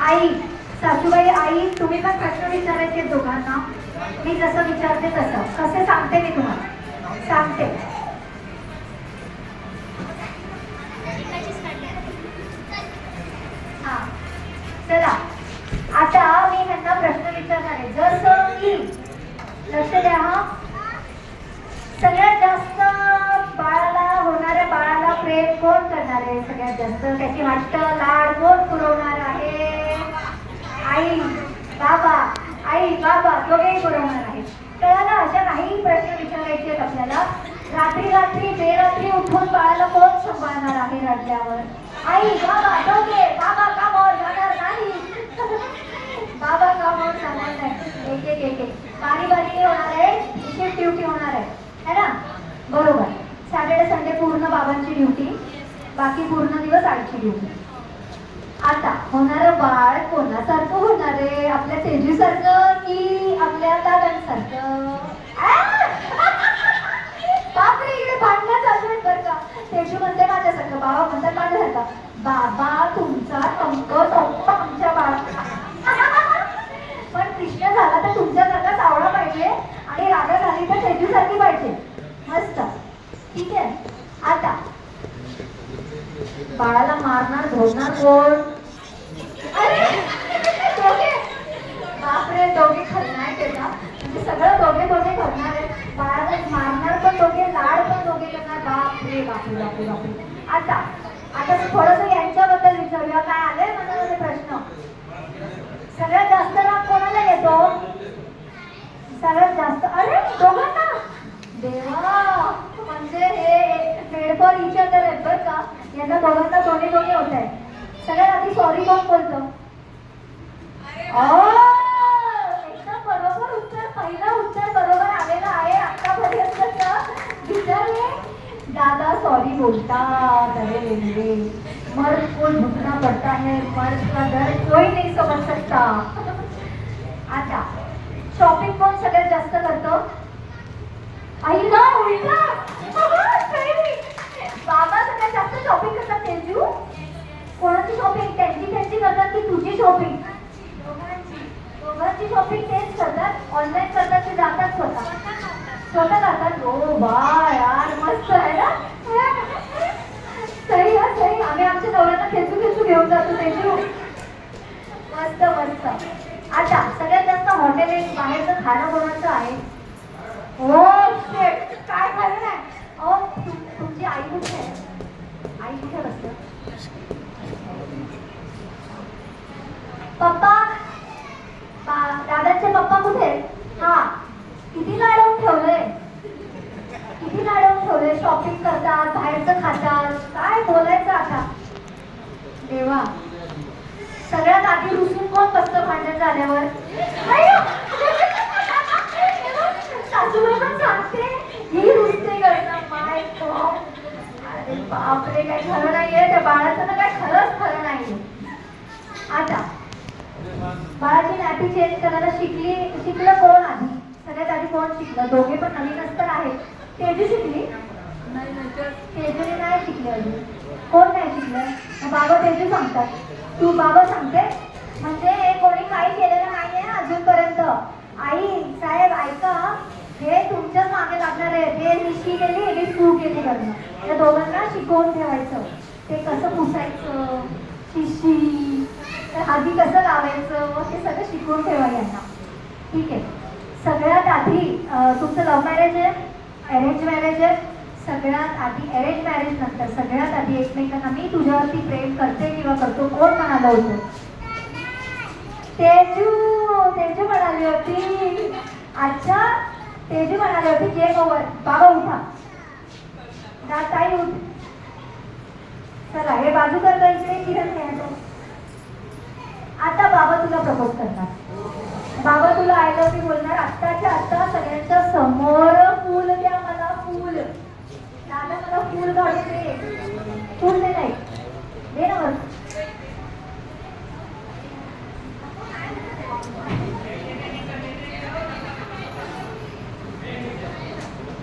आई, सासूबाई, आई, तुम्ही पण प्रश्न विचारायचे दोघांना. मी जसं विचारते तसं कसे सांगते मी तुम्हाला सांगते. हा, चला आता मी ह्यांना प्रश्न विचारणार आहे. जसं की लक्ष द्या हा. सगळ्यात जास्त बाळाला प्रेम कोण करणार आहे? सगळ्यात जास्त त्याची हट्ट लाड कोण पुरवणार आहे? आई बाबा, आई बाबा दोघेही पुरवणार आहे. कळालं? अशा काही प्रश्न विचारायचे आहेत आपल्याला. रात्री बेरात्री उठून बाळाला कोण सांभाळणार आहे रडल्यावर? आई बाबा दोघे. बाबा कामावर जाणार नाही. बाबा कामावर जाणार नाही. एक बारी होणार आहे. विशेष ड्युटी होणार आहे ना? बरोबर. सॅटर्डे संडे पूर्ण बाबांची ड्युटी, बाकी पूर्ण दिवस आईची ड्युटी. आता होणारं बाळ कोणासारखं होणार आहे? आपल्या तेजूसारखं की आपल्या दादांसारखं? बापरे, इकडे भांडणं चालू आहेत बरं का. तेजू म्हणते माझ्यासारखं, बाबा म्हणतात माझ्यासारखं. बाबा तुमचा टंक आमच्या बाळा. पण कृष्ण झाला तर तुमच्यासारखा सावळा पाहिजे आणि राधा झाली तर तेजूसारखी पाहिजे. मस्त, ठीक आहे. आता बाळाला मारणार धोरणार कोण? अरे दोघे. बापरे, दोघे खरनायक आहे का? म्हणजे सगळं दोघे करणार आहे. बाळाला मारणार पण दोघे, लाड पण दोघे करणार. बापरे बापरे बापरे बापरे. आता थोडस यांच्याबद्दल विचारूया. काय आलंय मनामध्ये प्रश्न? सगळ्यात जास्त राग कोणाला येतो? सगळ्यात जास्त. अरे दोघांना. देवा, म्हणजे हे मेड फॉर इच अदर आहेत बरं का. यांना दोघांना दोन्ही होत आहे. सगळ्यात आधी सॉरी कोण बोलतो? एकदम बरोबर उत्तर. पहिला उत्तर बरोबर आलेला आहे आतापर्यंत. विचारले दादा सॉरी बोलतात. अरे रे, मर्द को झुकना पड़ता है, मर्द का दर्द कोई नहीं समझ सकता. आता शॉपिंग कोण सगळ्यात जास्त करतो? आई ना, उलटा. बाबा सगळ्यात जास्त शॉपिंग करतात. तेजू कोणाची शॉपिंग? त्यांची करतात की तुझी शॉपिंग? दोघांची शॉपिंग तेच करतात. ऑनलाईन करतात की जातात स्वतः जातात. हो बा यार, मस्त आहे ना. सही आहे, सही. आम्ही आमच्या नवऱ्यांना खेचू घेऊन जातो. तेजू मस्त. आता सगळ्यात जास्त हॉटेल बाहेरचं खाणं कोणाचं आहे? हो शेट, काय खरं नाही. तुमची आई कुठे आहे? आई कुठे बसते? पप्पा, दादाचे पप्पा कुठे? हा, किती लाडवून ठेवलंय. शॉपिंग करतात, बाहेरचं खातात. काय बोलायचं आता. देवा, सगळ्यात आधी रुसून कोण बसतं भांडण झाल्यावर? सासूबाई पण सांगते ही रुसते करणं. माय गॉड. अरे बापरे, काही खरं नाहीये त्या बाळाचं. ना काय खरं नाहीये. आता बाळाची नॅपी चेंज करायला शिकलं कोण आधी? सगळ्यात आधी कोण शिकलं? दोघे पण नवीनच तर आहेत. तेजू शिकली? तेजूने नाही शिकले अजून. कोण नाही शिकलं? बाबा तेजू सांगतात. तू बाबा सांगते म्हणजे हे कोणी काही केलेलं नाहीये अजूनपर्यंत. आई साहेब ऐका, हे तुमच्याच मागे लागणार आहे. हे निशी केली, हे तू केली करणं. या दोघांना शिकवून ठेवायचं. ते कसं पुसायचं, शिशी आधी कसं लावायचं, हे सगळं शिकवून ठेवा यांना. ठीक आहे. सगळ्यात आधी तुमचं लव्ह मॅरेज आहे, अरेंज मॅरेज आहे? सगळ्यात आधी अरेंज मॅरेज नंतर सगळ्यात आधी एकमेकांना मी तुझ्यावरती प्रेम करते किंवा करतो कोण म्हणालं होतं? तेजू म्हणाली होती. अच्छा, तेजू म्हणाली होती. जे ओव्हर. बाबा उठा. ताई उठ. चला हे बाजू करता इकडे किरण घ्यायचो. आता बाबा तुला प्रपोज करणार. बाबा तुला आय लव्ह यू बोलणार. आत्ताच्या आत्ता सगळ्यांच्या समोर. फूल द्या मला, फूल. दादा मला फूल काढून दे. फूल दे. नाही दे ना.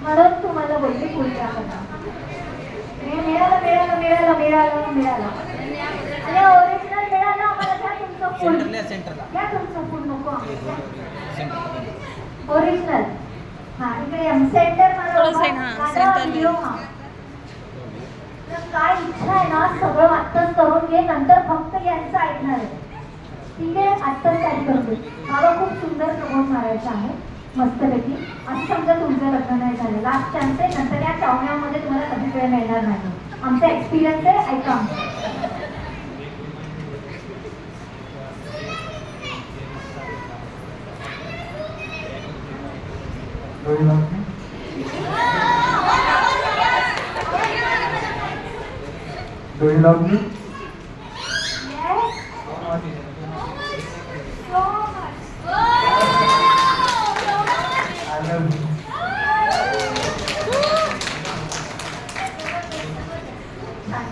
म्हणून तुम्हाला बोलते फूल द्या मला. मिळालं. आणि ओरिजिनल मिळालं आम्हाला. त्या तुमचं फूल. ओरिजिनल. हा इकडे सेंटर थोडं side, हा, center व्हिडिओ. हा तर काय इच्छा आहे ना सगळं आत्ताच करून घे, नंतर फक्त यांचं ऐकणार आहे. ठीक आहे, आत्ताच काय करून घे. मला खूप सुंदर प्रमोट मारायचा आहे मस्तपैकी. असं समजा तुमचं लग्न नाही झालं, लास्ट चान्स आहे, नंतर या चावण्यामध्ये तुम्हाला कधी वेळ मिळणार नाही. आमचा एक्सपिरियन्स आहे, ऐका. Do you love me? Yes. So much. I love you.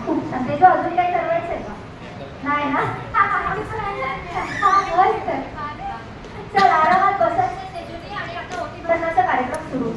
खूप छान. त्याचं अजून काही ठरवायचंय का? नाही ना? हा, मस्त. चल आरामात बसा आणि आता ओटी भरण्याचा कार्यक्रम सुरू.